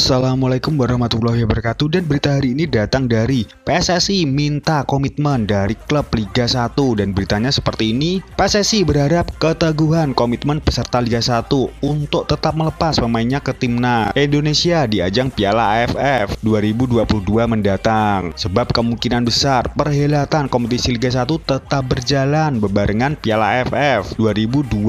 Assalamualaikum warahmatullahi wabarakatuh. Dan berita hari ini datang dari PSSI minta komitmen dari klub Liga 1. Dan beritanya seperti ini: PSSI berharap keteguhan komitmen peserta Liga 1 untuk tetap melepas pemainnya ke timnas Indonesia di ajang Piala AFF 2022 mendatang. Sebab kemungkinan besar perhelatan kompetisi Liga 1 tetap berjalan bebarengan Piala AFF 2022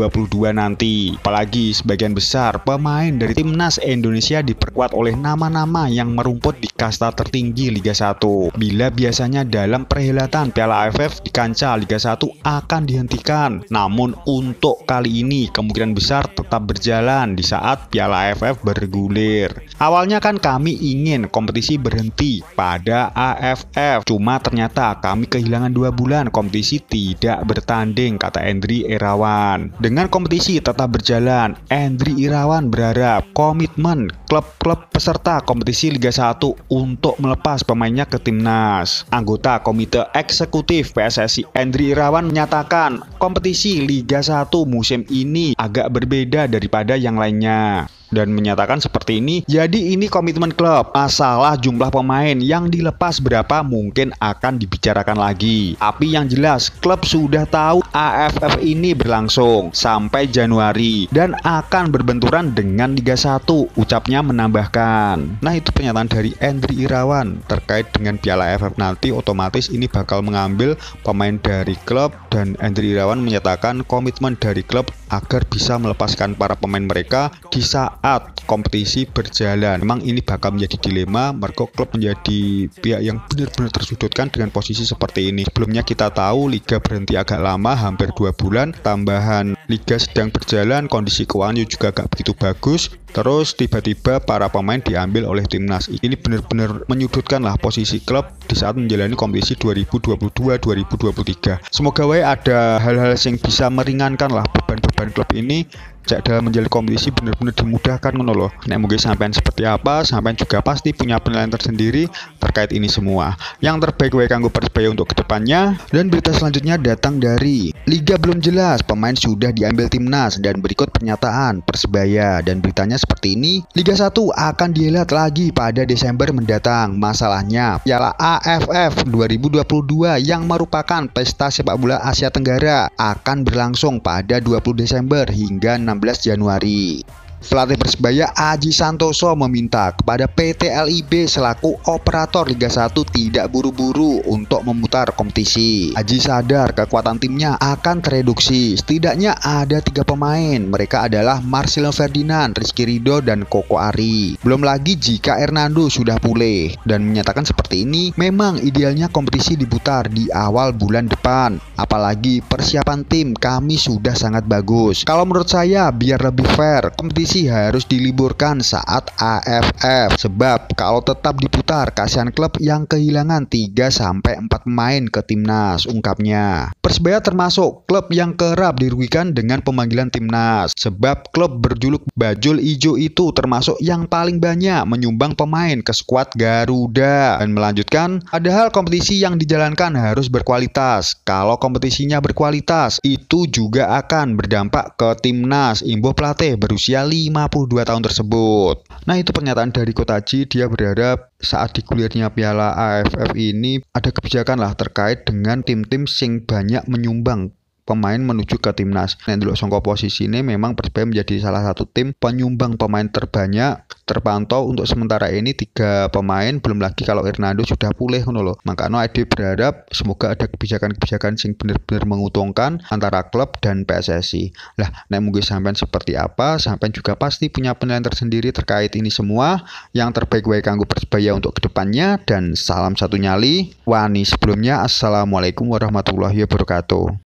nanti. Apalagi sebagian besar pemain dari timnas Indonesia diperkuat oleh nama-nama yang merumput di kasta tertinggi Liga 1. Bila biasanya dalam perhelatan Piala AFF di kancah Liga 1 akan dihentikan, namun untuk kali ini kemungkinan besar tetap berjalan di saat Piala AFF bergulir. Awalnya kan kami ingin kompetisi berhenti pada AFF, cuma ternyata kami kehilangan 2 bulan kompetisi tidak bertanding, kata Endri Irawan. Dengan kompetisi tetap berjalan, Endri Irawan berharap komitmen klub-klub peserta kompetisi Liga 1 untuk melepas pemainnya ke timnas. Anggota Komite Eksekutif PSSI Endri Irawan menyatakan kompetisi Liga 1 musim ini agak berbeda daripada yang lainnya, dan menyatakan seperti ini: jadi ini komitmen klub, masalah jumlah pemain yang dilepas berapa mungkin akan dibicarakan lagi. Tapi yang jelas klub sudah tahu AFF ini berlangsung sampai Januari dan akan berbenturan dengan Liga 1, ucapnya menambahkan. Nah, itu pernyataan dari Endri Irawan terkait dengan Piala AFF nanti. Otomatis ini bakal mengambil pemain dari klub, dan Endri Irawan menyatakan komitmen dari klub agar bisa melepaskan para pemain mereka di saat kompetisi berjalan. Memang ini bakal menjadi dilema, mereka klub menjadi pihak yang benar-benar tersudutkan dengan posisi seperti ini. Sebelumnya kita tahu liga berhenti agak lama, hampir 2 bulan, tambahan liga sedang berjalan, kondisi keuangan juga gak begitu bagus, terus tiba-tiba para pemain diambil oleh timnas. Ini benar-benar menyudutkan lah posisi klub di saat menjalani kompetisi 2022-2023. Semoga ada hal-hal yang bisa meringankan lah beban-beban klub ini dalam menjalani kompetisi, benar-benar dimudahkan loh. Nek mungkin sampean seperti apa, sampean juga pasti punya penilaian tersendiri terkait ini semua. Yang terbaik wae kanggo Persebaya untuk kedepannya. Dan berita selanjutnya datang dari Liga belum jelas, pemain sudah diambil timnas, dan berikut pernyataan Persebaya. Dan beritanya seperti ini: Liga 1 akan dihelat lagi pada Desember mendatang. Masalahnya Piala AFF 2022 yang merupakan pesta sepak bola Asia Tenggara akan berlangsung pada 20 Desember hingga 16 Januari. Pelatih Persebaya Aji Santoso meminta kepada PT LIB selaku operator Liga 1 tidak buru-buru untuk memutar kompetisi. Aji sadar kekuatan timnya akan tereduksi. Setidaknya ada 3 pemain. Mereka adalah Marcelo Ferdinand, Rizky Ridho, dan Koko Ari. Belum lagi jika Hernando sudah pulih. Dan menyatakan seperti ini: memang idealnya kompetisi diputar di awal bulan depan. Apalagi persiapan tim kami sudah sangat bagus. Kalau menurut saya, biar lebih fair, kompetisi harus diliburkan saat AFF. Sebab kalau tetap diputar, kasihan klub yang kehilangan 3-4 pemain ke timnas, ungkapnya. Persebaya termasuk klub yang kerap dirugikan dengan pemanggilan timnas. Sebab klub berjuluk Bajul Ijo itu termasuk yang paling banyak menyumbang pemain ke skuad Garuda. Dan melanjutkan, padahal kompetisi yang dijalankan harus berkualitas. Kalau kompetisinya berkualitas, itu juga akan berdampak ke timnas, imbuh pelatih berusia 52 tahun tersebut. Nah, itu pernyataan dari Kotaji. Dia berharap saat digulirnya Piala AFF ini ada kebijakan lah terkait dengan tim-tim sing banyak menyumbang pemain menuju ke timnas. Nek ndelok saka posisi ini memang Persebaya menjadi salah satu tim penyumbang pemain terbanyak. Terpantau untuk sementara ini 3 pemain, belum lagi kalau Hernando sudah pulih ngono lho. Makanya Ade berharap semoga ada kebijakan-kebijakan yang benar-benar menguntungkan antara klub dan PSSI. Lah, nek mungkin sampean seperti apa, sampean juga pasti punya penilaian tersendiri terkait ini semua. Yang terbaik wae kanggo Persebaya untuk kedepannya, dan salam satu nyali. Wani sebelumnya, assalamualaikum warahmatullahi wabarakatuh.